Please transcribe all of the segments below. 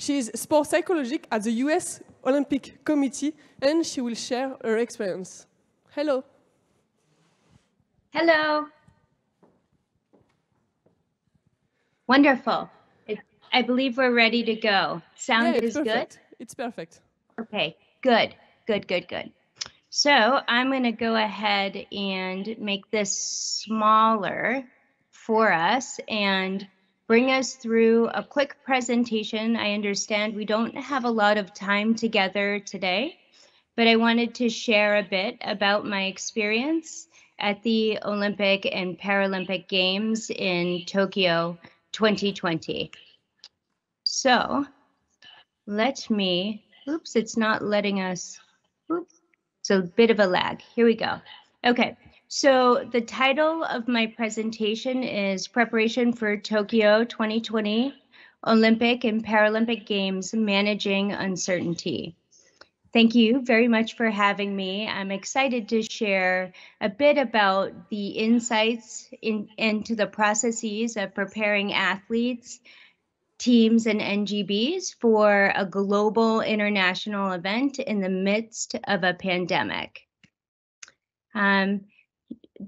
She is sports psychologist at the US Olympic Committee, and she will share her experience. Hello. Hello. Wonderful. I believe we're ready to go. Sound is perfect. Good? It's perfect. Okay, good. So I'm going to go ahead and make this smaller for us and bring us through a quick presentation. I understand we don't have a lot of time together today, but I wanted to share a bit about my experience at the Olympic and Paralympic Games in Tokyo 2020. So let me, oops, it's not letting us, oops, so a bit of a lag. Here we go. Okay, so the title of my presentation is Preparation for Tokyo 2020 Olympic and Paralympic Games, Managing Uncertainty. Thank you very much for having me. I'm excited to share a bit about the insights into the processes of preparing athletes, teams, and NGBs for a global international event in the midst of a pandemic.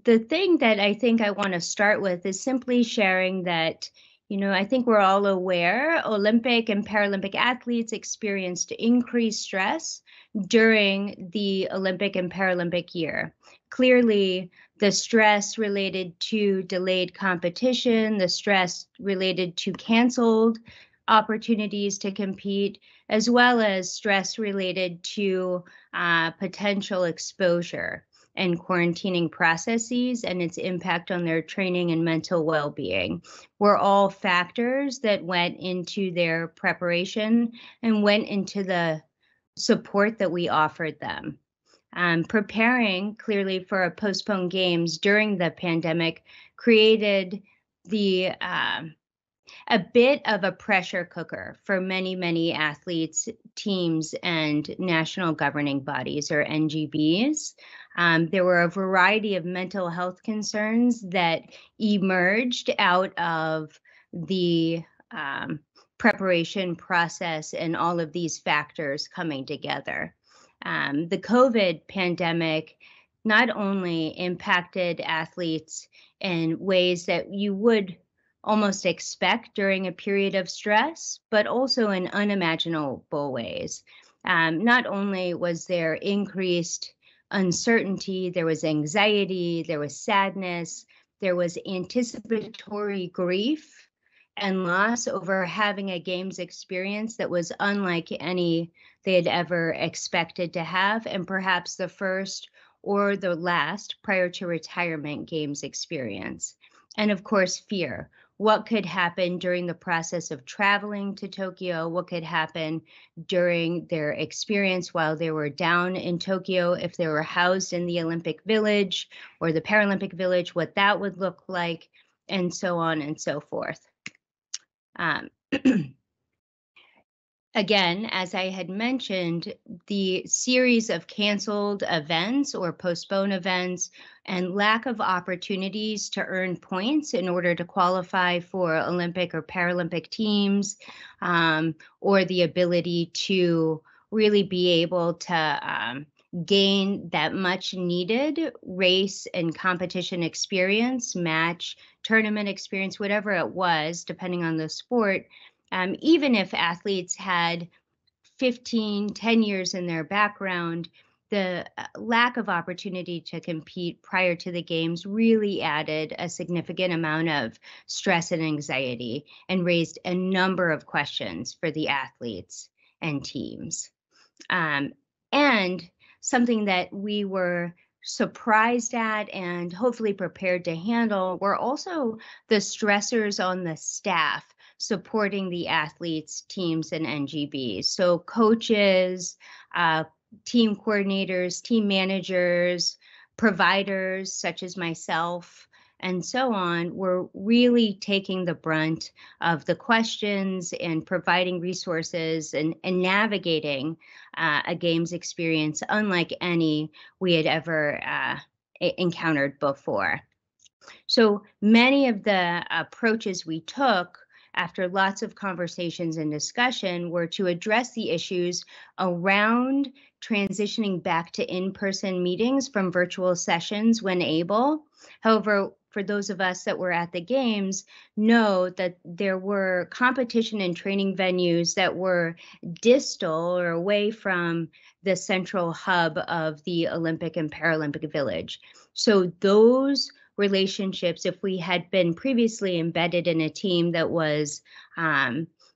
The thing that I think I want to start with is simply sharing that, I think we're all aware Olympic and Paralympic athletes experienced increased stress during the Olympic and Paralympic year. Clearly, the stress related to delayed competition, the stress related to canceled opportunities to compete, as well as stress related to potential exposure and quarantining processes and its impact on their training and mental well-being were all factors that went into their preparation and went into the support that we offered them. Preparing clearly for a postponed games during the pandemic created a bit of a pressure cooker for many athletes, teams, and national governing bodies, or NGBs. There were a variety of mental health concerns that emerged out of the preparation process and all of these factors coming together. The COVID pandemic not only impacted athletes in ways that you would almost expect during a period of stress, but also in unimaginable ways. Not only was there increased uncertainty, there was anxiety, there was sadness, there was anticipatory grief and loss over having a games experience that was unlike any they had ever expected to have, and perhaps the first or the last prior to retirement games experience. And of course, fear. What could happen during the process of traveling to Tokyo? What could happen during their experience while they were down in Tokyo, if they were housed in the Olympic Village or the Paralympic Village, what that would look like, and so on and so forth. Again, as I had mentioned, the series of canceled events or postponed events and lack of opportunities to earn points in order to qualify for Olympic or Paralympic teams, or the ability to really be able to gain that much needed race and competition experience, match, tournament experience, whatever it was, depending on the sport. Even if athletes had 10 years in their background, the lack of opportunity to compete prior to the games really added a significant amount of stress and anxiety and raised a number of questions for the athletes and teams. And something that we were surprised at and hopefully prepared to handle were also the stressors on the staff supporting the athletes, teams, and NGBs. So coaches, team coordinators, team managers, providers such as myself, and so on, were really taking the brunt of the questions and providing resources and navigating a games experience unlike any we had ever encountered before. So many of the approaches we took after lots of conversations and discussion, were to address the issues around transitioning back to in-person meetings from virtual sessions when able. However, for those of us that were at the Games, know that there were competition and training venues that were distal or away from the central hub of the Olympic and Paralympic Village. So those relationships, if we had been previously embedded in a team that was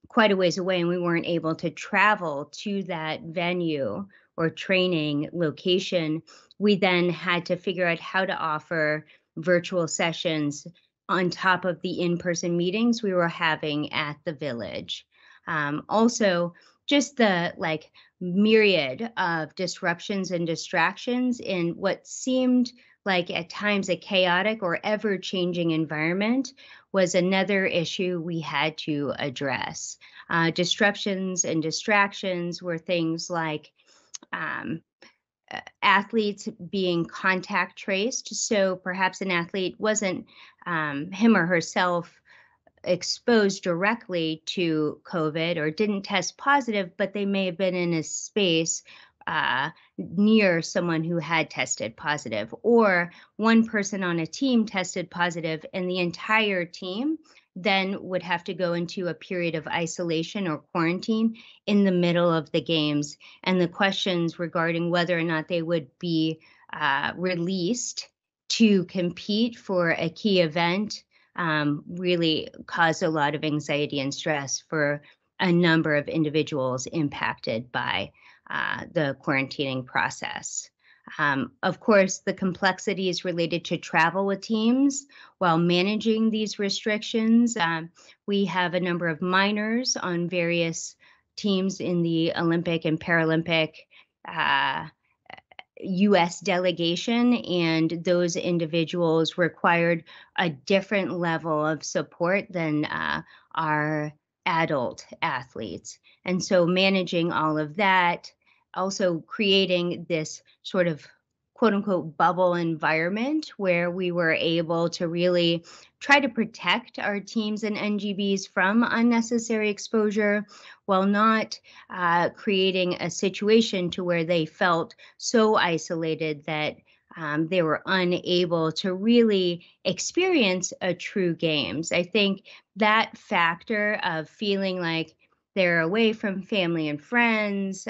quite a ways away and we weren't able to travel to that venue or training location, we then had to figure out how to offer virtual sessions on top of the in-person meetings we were having at the village. Also, just the myriad of disruptions and distractions in what seemed like at times a chaotic or ever-changing environment was another issue we had to address. Disruptions and distractions were things like athletes being contact traced. So perhaps an athlete wasn't him or herself exposed directly to COVID or didn't test positive, but they may have been in a space near someone who had tested positive, or one person on a team tested positive and the entire team then would have to go into a period of isolation or quarantine in the middle of the Games. And the questions regarding whether or not they would be released to compete for a key event really caused a lot of anxiety and stress for a number of individuals impacted by the quarantining process. Of course, the complexities related to travel with teams while managing these restrictions. We have a number of minors on various teams in the Olympic and Paralympic U.S. delegation, and those individuals required a different level of support than our adult athletes. And so managing all of that, also creating this sort of quote unquote bubble environment where we were able to really try to protect our teams and NGBs from unnecessary exposure while not creating a situation to where they felt so isolated that they were unable to really experience a true Games. I think that factor of feeling like they're away from family and friends,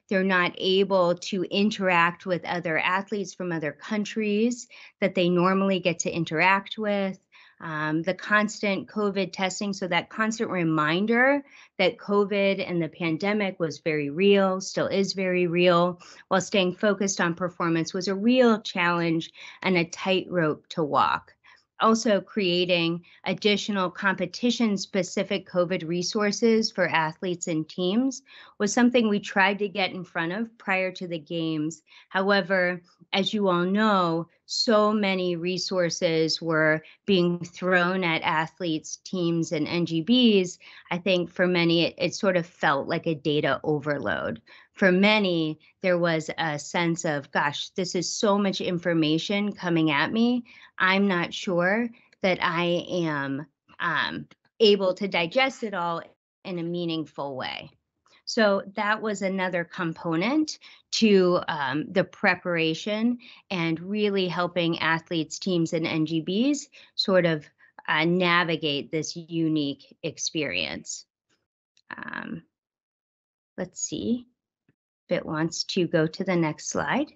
they're not able to interact with other athletes from other countries that they normally get to interact with, the constant COVID testing, so that constant reminder that COVID and the pandemic was very real, still is very real, while staying focused on performance was a real challenge and a tightrope to walk. Also creating additional competition-specific COVID resources for athletes and teams was something we tried to get in front of prior to the Games. However, as you all know, so many resources were being thrown at athletes, teams, and NGBs. I think for many, it sort of felt like a data overload. For many, there was a sense of, gosh, this is so much information coming at me. I'm not sure that I am able to digest it all in a meaningful way. So that was another component to the preparation and really helping athletes, teams, and NGBs sort of navigate this unique experience. Let's see if it wants to go to the next slide.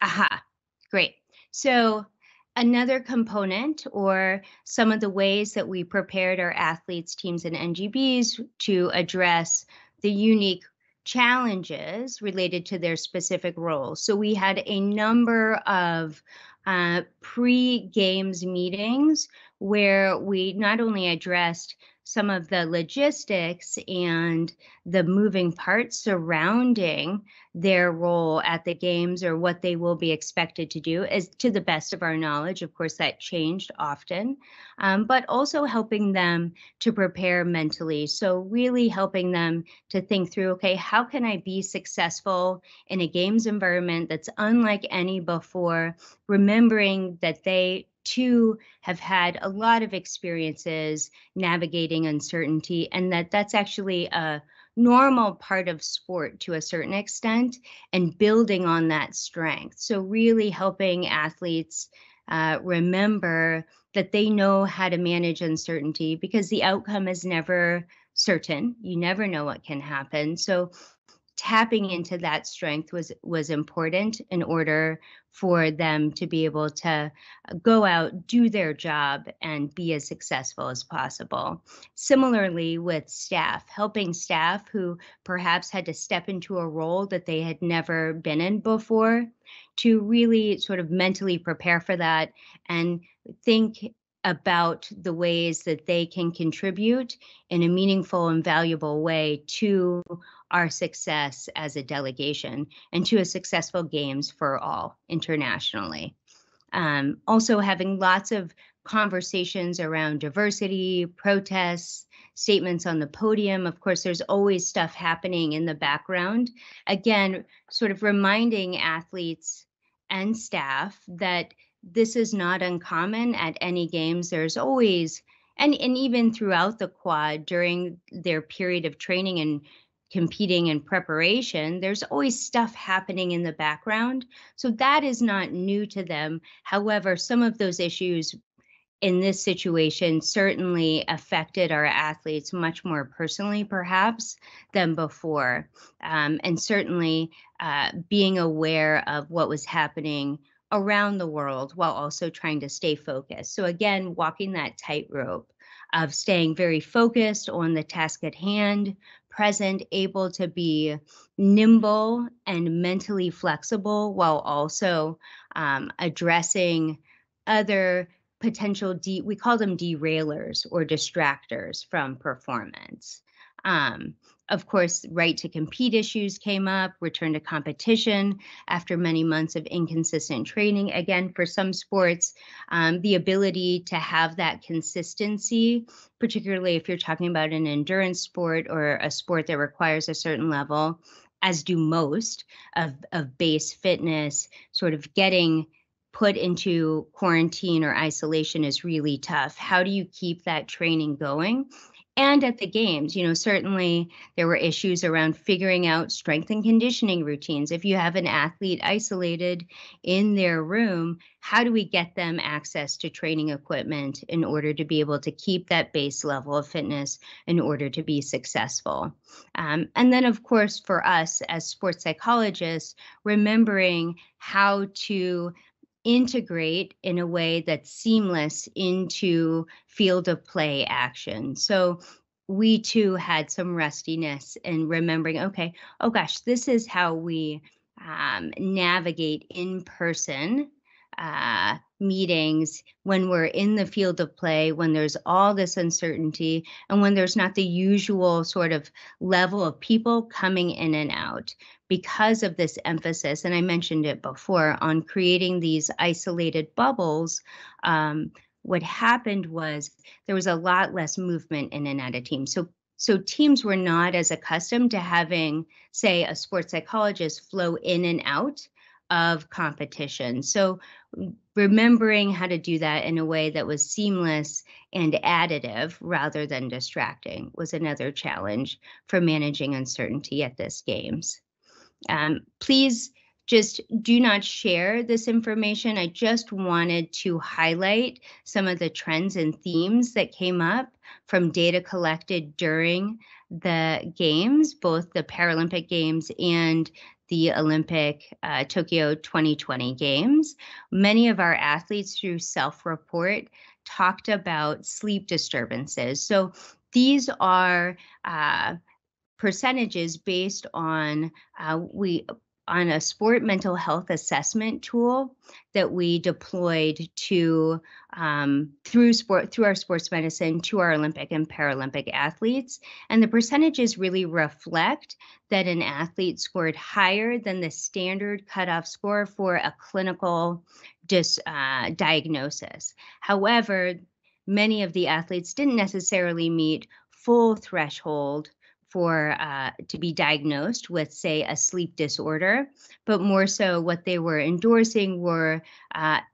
Aha, great. So another component, or some of the ways that we prepared our athletes, teams, and NGBs to address the unique challenges related to their specific roles. So we had a number of pre-Games meetings where we not only addressed some of the logistics and the moving parts surrounding their role at the Games or what they will be expected to do, as to the best of our knowledge. Of course, that changed often, but also helping them to prepare mentally. So really helping them to think through, okay, how can I be successful in a Games environment that's unlike any before, remembering that they two, have had a lot of experiences navigating uncertainty, and that's actually a normal part of sport to a certain extent, and building on that strength. So really helping athletes remember that they know how to manage uncertainty, because the outcome is never certain. You never know what can happen. So tapping into that strength was important in order for them to be able to go out, do their job, and be as successful as possible. Similarly with staff, helping staff who perhaps had to step into a role that they had never been in before, to really sort of mentally prepare for that and think about the ways that they can contribute in a meaningful and valuable way to our success as a delegation and to a successful games for all internationally. Also having lots of conversations around diversity, protests, statements on the podium. Of course, there's always stuff happening in the background. Again, sort of reminding athletes and staff that this is not uncommon at any games. There's always, and even throughout the quad during their period of training and competing and preparation, there's always stuff happening in the background. So that is not new to them. However, some of those issues in this situation certainly affected our athletes much more personally, perhaps, than before. And certainly being aware of what was happening around the world while also trying to stay focused. So again, walking that tightrope of staying very focused on the task at hand, present, able to be nimble and mentally flexible, while also addressing other potential, we call them derailers or distractors from performance. Of course, right to compete issues came up, return to competition after many months of inconsistent training. Again, for some sports, the ability to have that consistency, particularly if you're talking about an endurance sport or a sport that requires a certain level, as do most of base fitness, sort of getting put into quarantine or isolation is really tough. How do you keep that training going? And at the games, certainly there were issues around figuring out strength and conditioning routines. If you have an athlete isolated in their room, how do we get them access to training equipment in order to be able to keep that base level of fitness in order to be successful? And then, of course, for us as sports psychologists, remembering how to integrate in a way that's seamless into field of play action. So we too had some rustiness in remembering, okay, oh gosh, this is how we navigate in-person meetings when we're in the field of play, when there's all this uncertainty, and when there's not the usual sort of level of people coming in and out. Because of this emphasis, and I mentioned it before, on creating these isolated bubbles, what happened was there was a lot less movement in and out of teams. So teams were not as accustomed to having, say, a sports psychologist flow in and out of competition. So remembering how to do that in a way that was seamless and additive rather than distracting was another challenge for managing uncertainty at this games. Please just do not share this information. I just wanted to highlight some of the trends and themes that came up from data collected during the games, both the Paralympic Games and the Olympic Tokyo 2020 Games. Many of our athletes, through self-report, talked about sleep disturbances. So these are percentages based on on a sport mental health assessment tool that we deployed to through our sports medicine to our Olympic and Paralympic athletes. And the percentages really reflect that an athlete scored higher than the standard cutoff score for a clinical diagnosis. However, many of the athletes didn't necessarily meet full threshold to be diagnosed with, say, a sleep disorder, but more so what they were endorsing were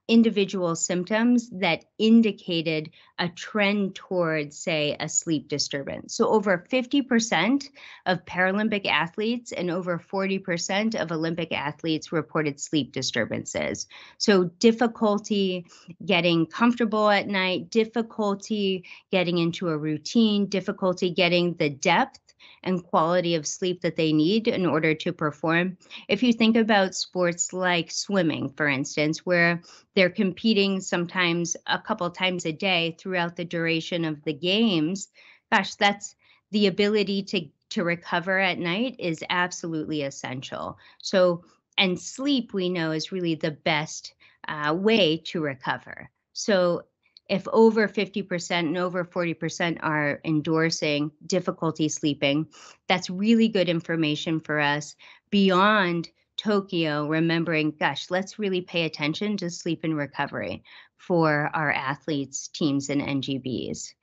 individual symptoms that indicated a trend towards, say, a sleep disturbance. So over 50% of Paralympic athletes and over 40% of Olympic athletes reported sleep disturbances. So difficulty getting comfortable at night, difficulty getting into a routine, difficulty getting the depth and quality of sleep that they need in order to perform. If you think about sports like swimming, for instance, where they're competing sometimes a couple times a day throughout the duration of the games, gosh, that's the ability to recover at night is absolutely essential. So, and sleep we know is really the best way to recover. So if over 50% and over 40% are endorsing difficulty sleeping, that's really good information for us beyond Tokyo, remembering, gosh, let's really pay attention to sleep and recovery for our athletes, teams, and NGBs.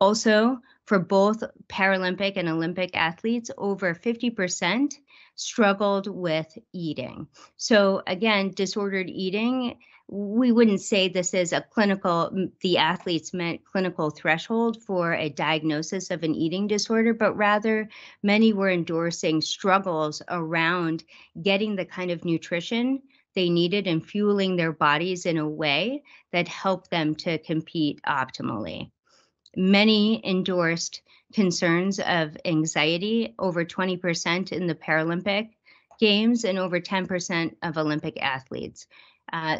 Also, for both Paralympic and Olympic athletes, over 50% struggled with eating. So again, disordered eating, we wouldn't say this is the athletes met clinical threshold for a diagnosis of an eating disorder, but rather many were endorsing struggles around getting the kind of nutrition they needed and fueling their bodies in a way that helped them to compete optimally. Many endorsed concerns of anxiety, over 20% in the Paralympic Games and over 10% of Olympic athletes.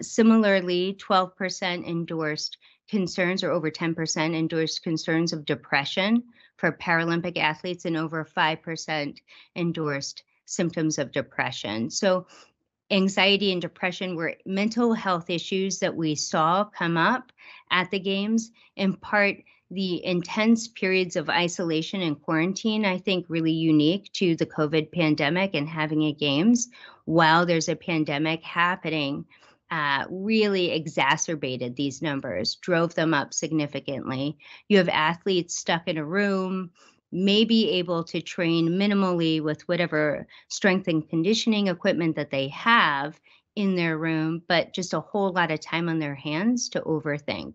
Similarly, 12% endorsed concerns, or over 10% endorsed concerns of depression for Paralympic athletes, and over 5% endorsed symptoms of depression. So anxiety and depression were mental health issues that we saw come up at the Games, in part the intense periods of isolation and quarantine, I think really unique to the COVID pandemic and having a Games while there's a pandemic happening, really exacerbated these numbers, drove them up significantly. You have athletes stuck in a room, maybe able to train minimally with whatever strength and conditioning equipment that they have in their room, but just a whole lot of time on their hands to overthink.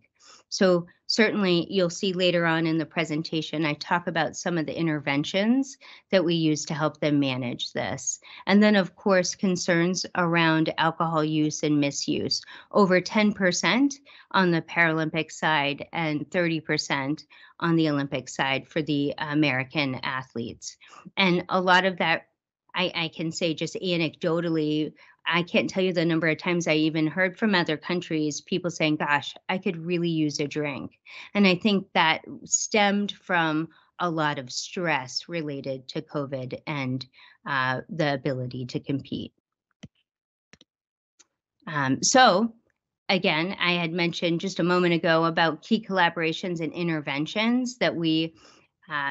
So certainly you'll see later on in the presentation, I talk about some of the interventions that we use to help them manage this. And then of course, concerns around alcohol use and misuse, over 10% on the Paralympic side and 30% on the Olympic side for the American athletes. And a lot of that, I can say just anecdotally, I can't tell you the number of times I even heard from other countries, people saying, gosh, I could really use a drink. And I think that stemmed from a lot of stress related to COVID and the ability to compete. So again, I had mentioned just a moment ago about key collaborations and interventions that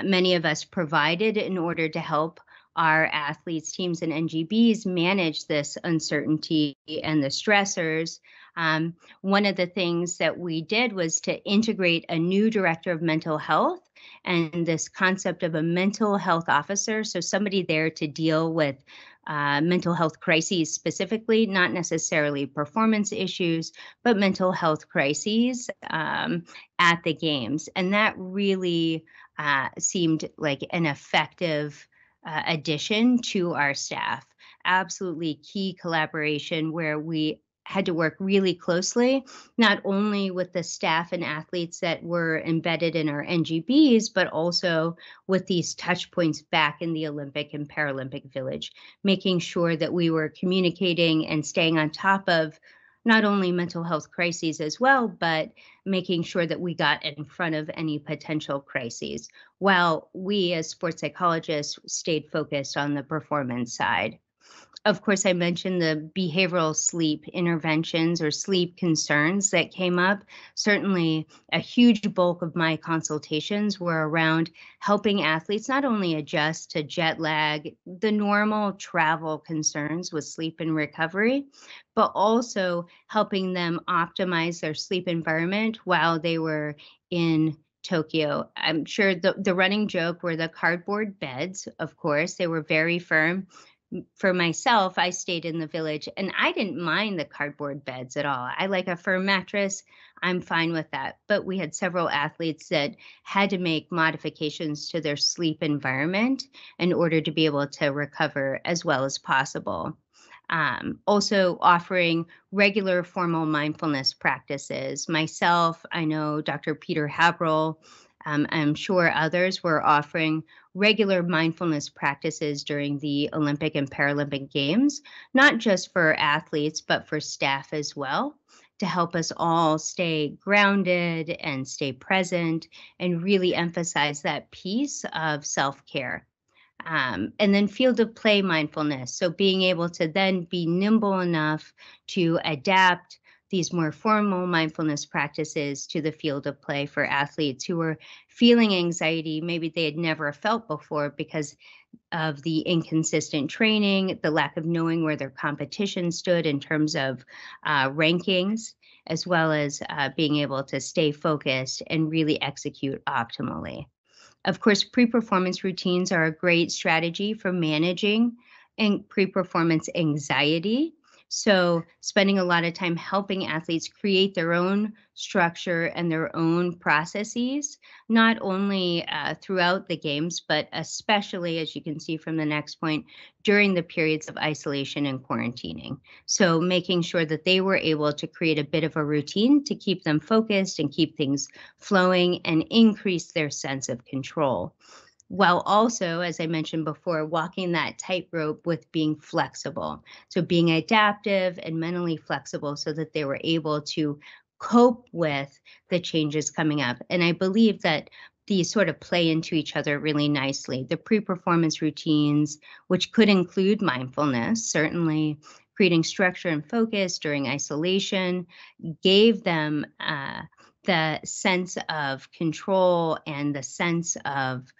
many of us provided in order to help our athletes, teams, and NGBs manage this uncertainty and the stressors. One of the things that we did was to integrate a new director of mental health and this concept of a mental health officer, so somebody there to deal with mental health crises specifically, not necessarily performance issues, but mental health crises at the Games. And that really seemed like an effective addition to our staff. Absolutely key collaboration where we had to work really closely, not only with the staff and athletes that were embedded in our NGBs, but also with these touch points back in the Olympic and Paralympic Village, making sure that we were communicating and staying on top of not only mental health crises as well, but making sure that we got in front of any potential crises, while we as sports psychologists stayed focused on the performance side. Of course, I mentioned the behavioral sleep interventions or sleep concerns that came up. Certainly, a huge bulk of my consultations were around helping athletes not only adjust to jet lag, the normal travel concerns with sleep and recovery, but also helping them optimize their sleep environment while they were in Tokyo. I'm sure the running joke were the cardboard beds, of course. They were very firm. For myself, I stayed in the village and I didn't mind the cardboard beds at all. I like a firm mattress. I'm fine with that. But we had several athletes that had to make modifications to their sleep environment in order to be able to recover as well as possible. Also offering regular formal mindfulness practices. Myself, I know Dr. Peter Haberl, I'm sure others were offering regular mindfulness practices during the Olympic and Paralympic Games, not just for athletes, but for staff as well, to help us all stay grounded and stay present and really emphasize that piece of self-care. And then field of play mindfulness. So being able to then be nimble enough to adapt these more formal mindfulness practices to the field of play for athletes who are feeling anxiety maybe they had never felt before because of the inconsistent training, the lack of knowing where their competition stood in terms of rankings, as well as being able to stay focused and really execute optimally. Of course, pre-performance routines are a great strategy for managing pre-performance anxiety. So spending a lot of time helping athletes create their own structure and their own processes, not only throughout the games, but especially, as you can see from the next point, during the periods of isolation and quarantining. So making sure that they were able to create a bit of a routine to keep them focused and keep things flowing and increase their sense of control, while also, as I mentioned before, walking that tightrope with being flexible. So being adaptive and mentally flexible so that they were able to cope with the changes coming up. And I believe that these sort of play into each other really nicely. The pre-performance routines, which could include mindfulness, certainly creating structure and focus during isolation, gave them the sense of control and the sense of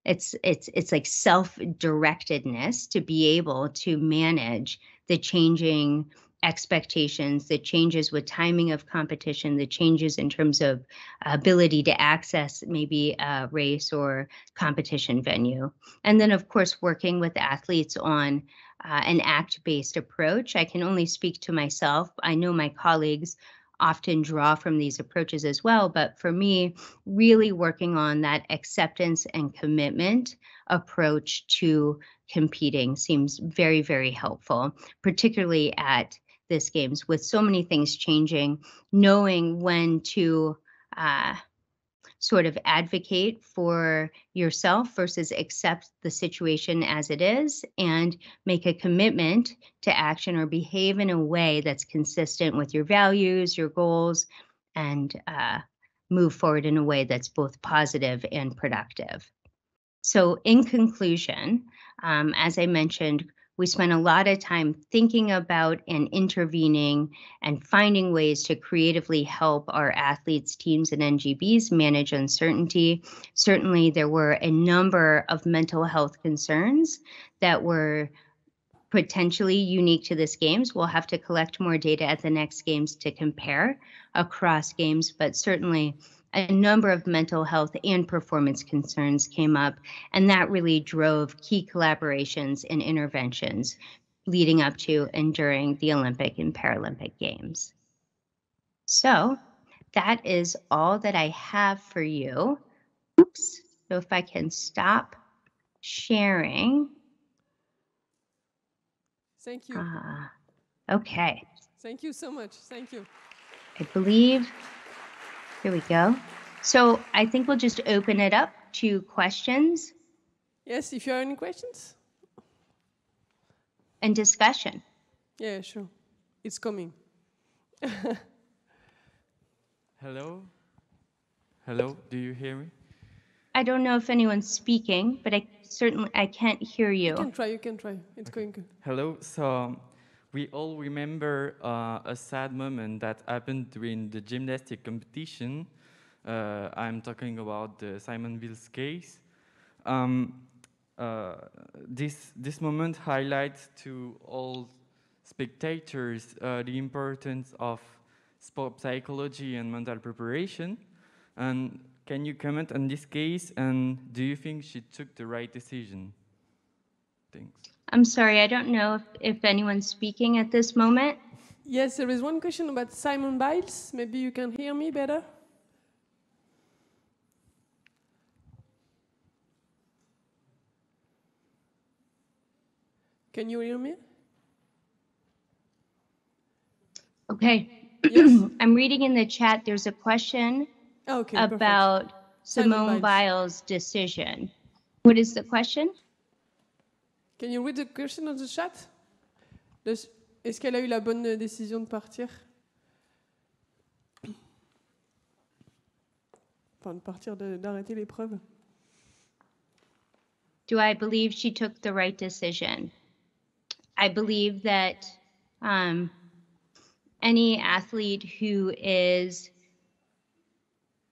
it's like self-directedness to be able to manage the changing expectations, the changes with timing of competition, the changes in terms of ability to access maybe a race or competition venue. And then, of course, working with athletes on an act-based approach. I can only speak to myself. I know my colleagues often draw from these approaches as well, but for me, really working on that acceptance and commitment approach to competing seems very, very helpful, particularly at this games with so many things changing, knowing when to sort of advocate for yourself versus accept the situation as it is and make a commitment to action or behave in a way that's consistent with your values, your goals, and move forward in a way that's both positive and productive. So in conclusion, as I mentioned, we spent a lot of time thinking about and intervening and finding ways to creatively help our athletes, teams, and NGBs manage uncertainty. Certainly, there were a number of mental health concerns that were potentially unique to this games. We'll have to collect more data at the next games to compare across games, but certainly a number of mental health and performance concerns came up, and that really drove key collaborations and interventions leading up to and during the Olympic and Paralympic Games. So that is all that I have for you. Oops. So if I can stop sharing. Thank you. Okay. Thank you so much. Thank you. I believe, here we go. So I think we'll just open it up to questions. Yes, if you have any questions. And discussion. Yeah, sure. It's coming. Hello? Hello, do you hear me? I don't know if anyone's speaking, but I can't hear you. You can try. It's going good. Hello, so we all remember a sad moment that happened during the gymnastic competition. I'm talking about the Simon Biles case. This moment highlights to all spectators the importance of sport psychology and mental preparation. And can you comment on this case, and do you think she took the right decision? Thanks. I'm sorry, I don't know if anyone's speaking at this moment. Yes, there is one question about Simone Biles. Maybe you can hear me better. Can you hear me? Okay. Yes. I'm reading in the chat, there's a question about perfect. Simone Biles' decision. What is the question? Can you read the question on the chat? Est-ce qu'elle a eu la bonne décision de partir? Enfin, de partir, d'arrêter l'épreuve. Do I believe she took the right decision? I believe that any athlete who is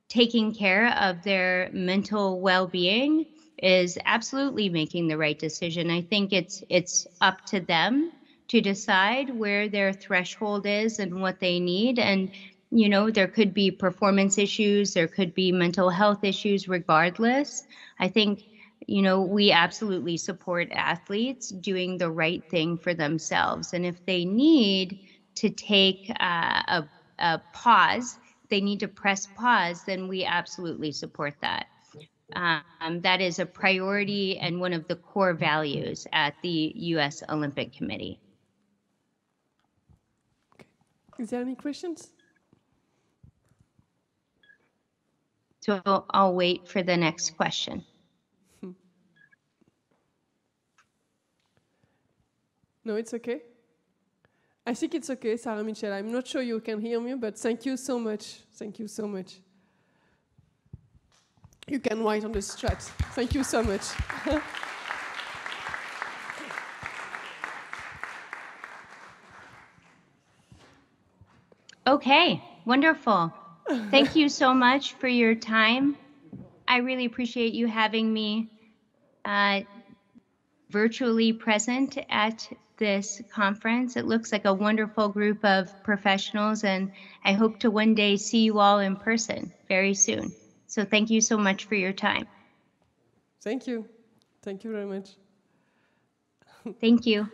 taking care of their mental well-being is absolutely making the right decision. I think it's up to them to decide where their threshold is and what they need. And, you know, there could be performance issues, there could be mental health issues regardless. I think, you know, we absolutely support athletes doing the right thing for themselves. And if they need to take a pause, they need to press pause, then we absolutely support that. That is a priority and one of the core values at the U.S. Olympic Committee. Okay. Is there any questions? So I'll wait for the next question. No, it's okay. I think it's okay, Sara Mitchell. I'm not sure you can hear me, but thank you so much. Thank you so much. You can write on the chat. Thank you so much. Okay, wonderful. Thank you so much for your time. I really appreciate you having me virtually present at this conference. It looks like a wonderful group of professionals, and I hope to one day see you all in person very soon. So thank you so much for your time. Thank you. Thank you very much. Thank you.